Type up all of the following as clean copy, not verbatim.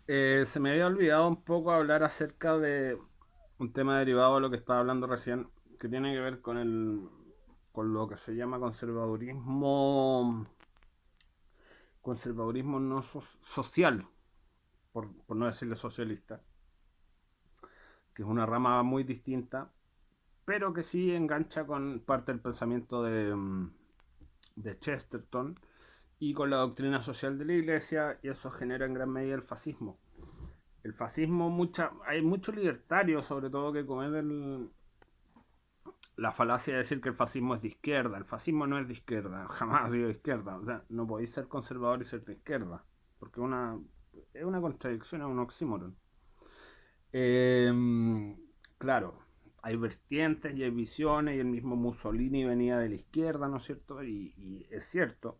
Se me había olvidado un poco hablar acerca de un tema derivado de lo que estaba hablando recién, que tiene que ver con lo que se llama conservadurismo no social, por no decirle socialista, que es una rama muy distinta, pero que sí engancha con parte del pensamiento de Chesterton y con la doctrina social de la Iglesia, y eso genera en gran medida el fascismo. El fascismo, hay muchos libertarios, sobre todo, que cometen la falacia de decir que el fascismo es de izquierda. El fascismo no es de izquierda, jamás ha sido de izquierda. O sea, no podéis ser conservador y ser de izquierda, porque es una contradicción, es un oxímoron. Claro, hay vertientes y hay visiones, y el mismo Mussolini venía de la izquierda, ¿no es cierto? Y es cierto,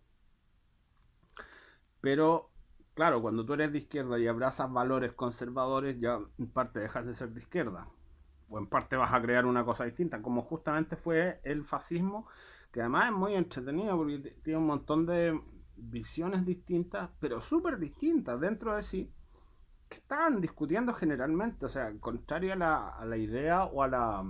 pero claro, cuando tú eres de izquierda y abrazas valores conservadores, ya en parte dejas de ser de izquierda, o en parte vas a crear una cosa distinta, como justamente fue el fascismo, que además es muy entretenido porque tiene un montón de visiones distintas, pero súper distintas dentro de sí, que estaban discutiendo generalmente, o sea, contrario a la idea o a la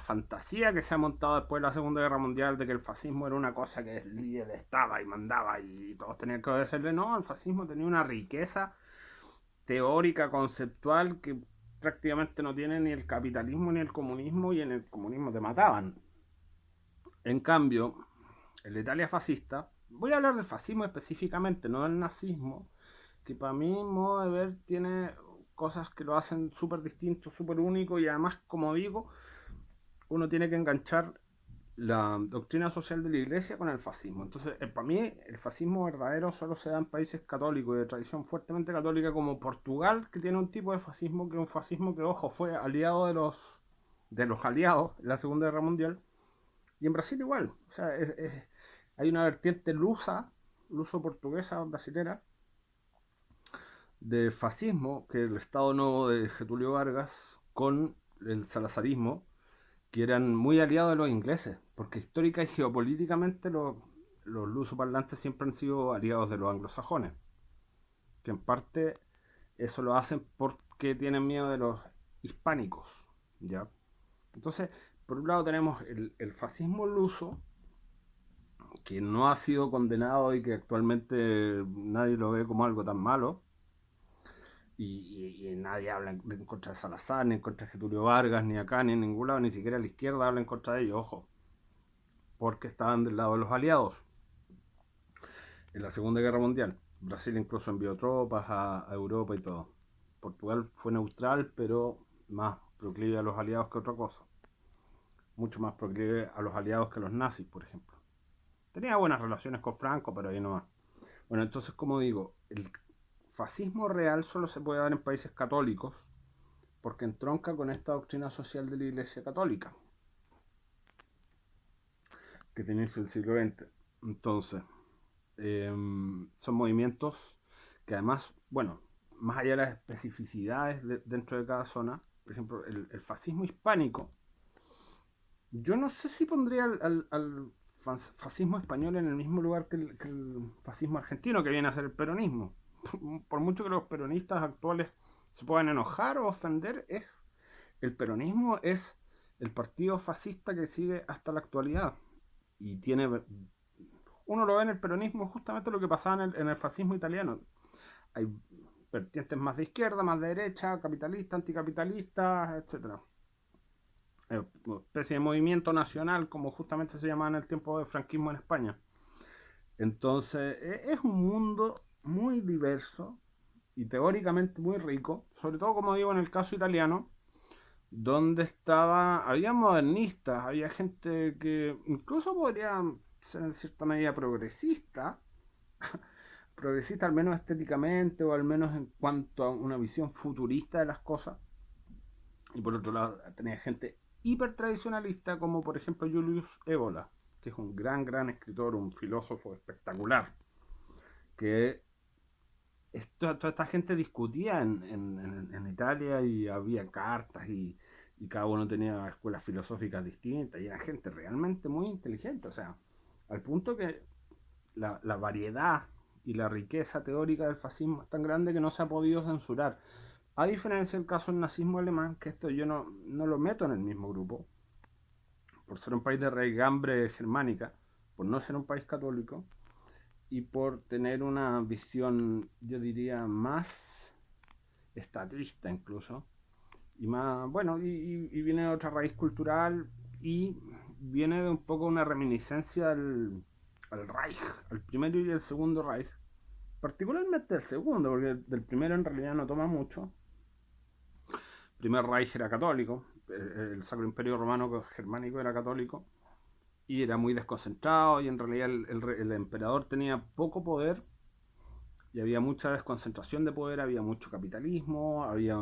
fantasía que se ha montado después de la Segunda Guerra Mundial de que el fascismo era una cosa que el líder estaba y mandaba y todos tenían que obedecerle. No, el fascismo tenía una riqueza teórica, conceptual, que prácticamente no tiene ni el capitalismo ni el comunismo, y en el comunismo te mataban. En cambio, en la Italia fascista, voy a hablar del fascismo específicamente, no del nazismo, que para mí, modo de ver, tiene cosas que lo hacen súper distinto, súper único, y además, como digo, uno tiene que enganchar la doctrina social de la iglesia con el fascismo. Entonces, para mí, el fascismo verdadero solo se da en países católicos y de tradición fuertemente católica, como Portugal, que tiene un tipo de fascismo que es un fascismo que, ojo, fue aliado de los aliados en la Segunda Guerra Mundial, y en Brasil igual. O sea, hay una vertiente luso-portuguesa, brasilera, de fascismo, que el Estado Nuevo de Getulio Vargas, con el salazarismo, que eran muy aliados de los ingleses, porque histórica y geopolíticamente los lusoparlantes siempre han sido aliados de los anglosajones, que en parte eso lo hacen porque tienen miedo de los hispánicos, ¿ya? Entonces, por un lado tenemos el fascismo luso, que no ha sido condenado y que actualmente nadie lo ve como algo tan malo, y nadie habla en contra de Salazar, ni en contra de Getulio Vargas, ni acá, ni en ningún lado, ni siquiera la izquierda habla en contra de ellos, ojo, porque estaban del lado de los aliados en la Segunda Guerra Mundial. Brasil incluso envió tropas a Europa y todo. Portugal fue neutral, pero más proclive a los aliados que otra cosa. Mucho más proclive a los aliados que a los nazis, por ejemplo. Tenía buenas relaciones con Franco, pero ahí no más. Bueno, entonces, como digo, el fascismo real solo se puede dar en países católicos, porque entronca con esta doctrina social de la Iglesia Católica, que tiene el siglo XX. Entonces, son movimientos que además, bueno, más allá de las especificidades dentro de cada zona, por ejemplo, el fascismo hispánico, yo no sé si pondría al fascismo español en el mismo lugar que el fascismo argentino, que viene a ser el peronismo. Por mucho que los peronistas actuales se puedan enojar o ofender, el peronismo es el partido fascista que sigue hasta la actualidad. Y uno lo ve en el peronismo justamente lo que pasaba en el fascismo italiano. Hay vertientes más de izquierda, más de derecha, capitalistas, anticapitalistas, etcétera. Una especie de movimiento nacional, como justamente se llamaba en el tiempo del franquismo en España. Entonces, es un mundo muy diverso y teóricamente muy rico, sobre todo, como digo, en el caso italiano, donde había modernistas, había gente que incluso podría ser en cierta medida progresista al menos estéticamente o al menos en cuanto a una visión futurista de las cosas. Y por otro lado tenía gente hiper tradicionalista como por ejemplo Julius Evola, que es un gran escritor, un filósofo espectacular, que toda esta gente discutía en Italia, y había cartas, y cada uno tenía escuelas filosóficas distintas, y era gente realmente muy inteligente, o sea, al punto que la variedad y la riqueza teórica del fascismo es tan grande que no se ha podido censurar. A diferencia del caso del nazismo alemán, que esto yo no lo meto en el mismo grupo, por ser un país de raigambre germánica, por no ser un país católico y por tener una visión, yo diría, más estatista incluso, y más, bueno, y viene de otra raíz cultural y viene de un poco una reminiscencia al Reich, al primero y el segundo Reich, particularmente el segundo, porque del primero en realidad no toma mucho. El primer Reich era católico, el Sacro Imperio Romano Germánico era católico y era muy desconcentrado y en realidad el emperador tenía poco poder y había mucha desconcentración de poder, había mucho capitalismo, había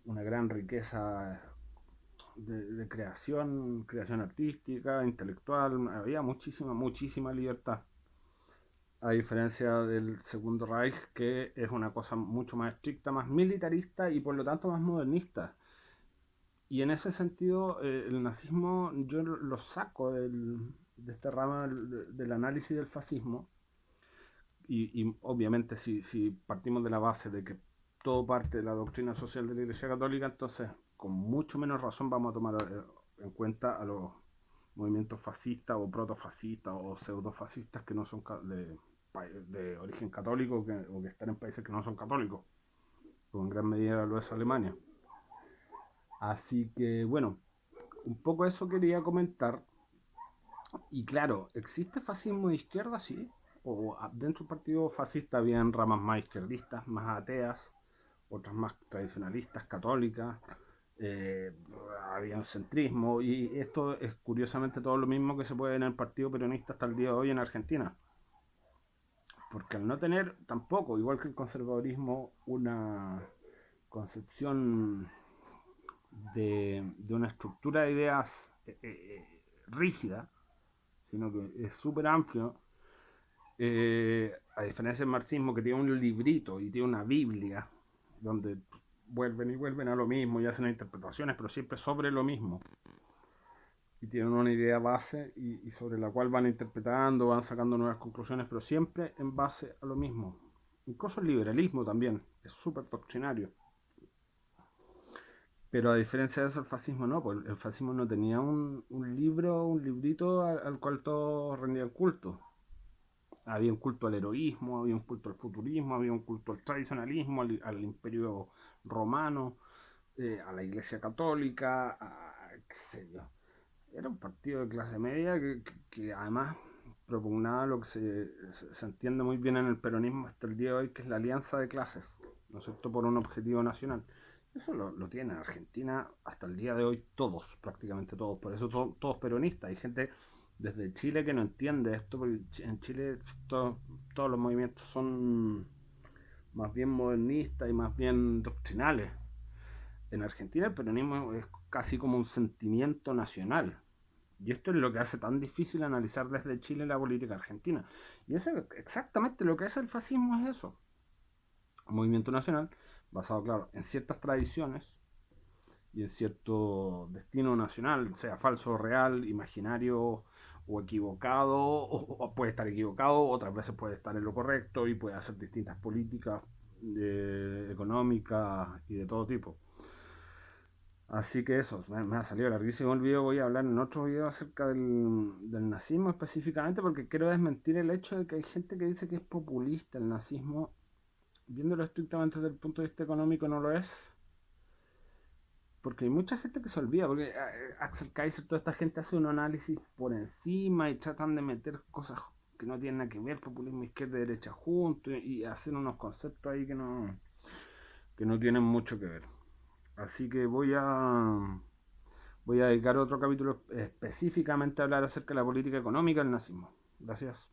una gran riqueza de creación artística, intelectual, había muchísima libertad. A diferencia del Segundo Reich, que es una cosa mucho más estricta, más militarista y por lo tanto más modernista. Y en ese sentido, el nazismo yo lo saco de esta rama del análisis del fascismo. Y obviamente si partimos de la base de que todo parte de la doctrina social de la Iglesia Católica, entonces con mucho menos razón vamos a tomar en cuenta a los movimientos fascistas o protofascistas o pseudofascistas que no son de origen católico o que están en países que no son católicos, como en gran medida lo es Alemania. Así que bueno, un poco eso quería comentar. Y claro, ¿existe fascismo de izquierda? Sí. O dentro del partido fascista habían ramas más izquierdistas, más ateas, otras más tradicionalistas, católicas, eh, había un centrismo, y esto es curiosamente todo lo mismo que se puede ver en el Partido Peronista hasta el día de hoy en Argentina. Porque al no tener tampoco, igual que el conservadurismo, una concepción de una estructura de ideas rígida, sino que es súper amplio, a diferencia del marxismo que tiene un librito y tiene una Biblia, donde vuelven y vuelven a lo mismo y hacen interpretaciones, pero siempre sobre lo mismo. Y tienen una idea base y sobre la cual van interpretando, van sacando nuevas conclusiones, pero siempre en base a lo mismo. Incluso el liberalismo también es súper doctrinario. Pero a diferencia de eso, el fascismo no, pues el fascismo no tenía un libro, un librito al cual todos rendían culto. Había un culto al heroísmo, había un culto al futurismo, había un culto al tradicionalismo, al imperio romano, a la iglesia católica, qué sé yo. Era un partido de clase media que además propugnaba lo que se entiende muy bien en el peronismo hasta el día de hoy, que es la alianza de clases, ¿no es cierto?, por un objetivo nacional. Eso lo tiene Argentina hasta el día de hoy todos, prácticamente todos. Por eso son todos peronistas. Hay gente desde Chile que no entiende esto, porque en Chile todos los movimientos son más bien modernistas y más bien doctrinales. En Argentina el peronismo es casi como un sentimiento nacional. Y esto es lo que hace tan difícil analizar desde Chile la política argentina. Y eso es exactamente lo que es el fascismo, es eso. Un movimiento nacional basado, claro, en ciertas tradiciones y en cierto destino nacional, sea falso o real, imaginario o equivocado, o puede estar equivocado, otras veces puede estar en lo correcto y puede hacer distintas políticas económicas y de todo tipo. Así que eso, me ha salido larguísimo el video, voy a hablar en otro video acerca del nazismo específicamente porque quiero desmentir el hecho de que hay gente que dice que es populista el nazismo. Viéndolo estrictamente desde el punto de vista económico no lo es, porque hay mucha gente que se olvida, porque Axel Kaiser, toda esta gente hace un análisis por encima y tratan de meter cosas que no tienen nada que ver, populismo izquierda y derecha juntos, y hacer unos conceptos ahí que no tienen mucho que ver. Así que voy a dedicar otro capítulo específicamente a hablar acerca de la política económica del nazismo. Gracias.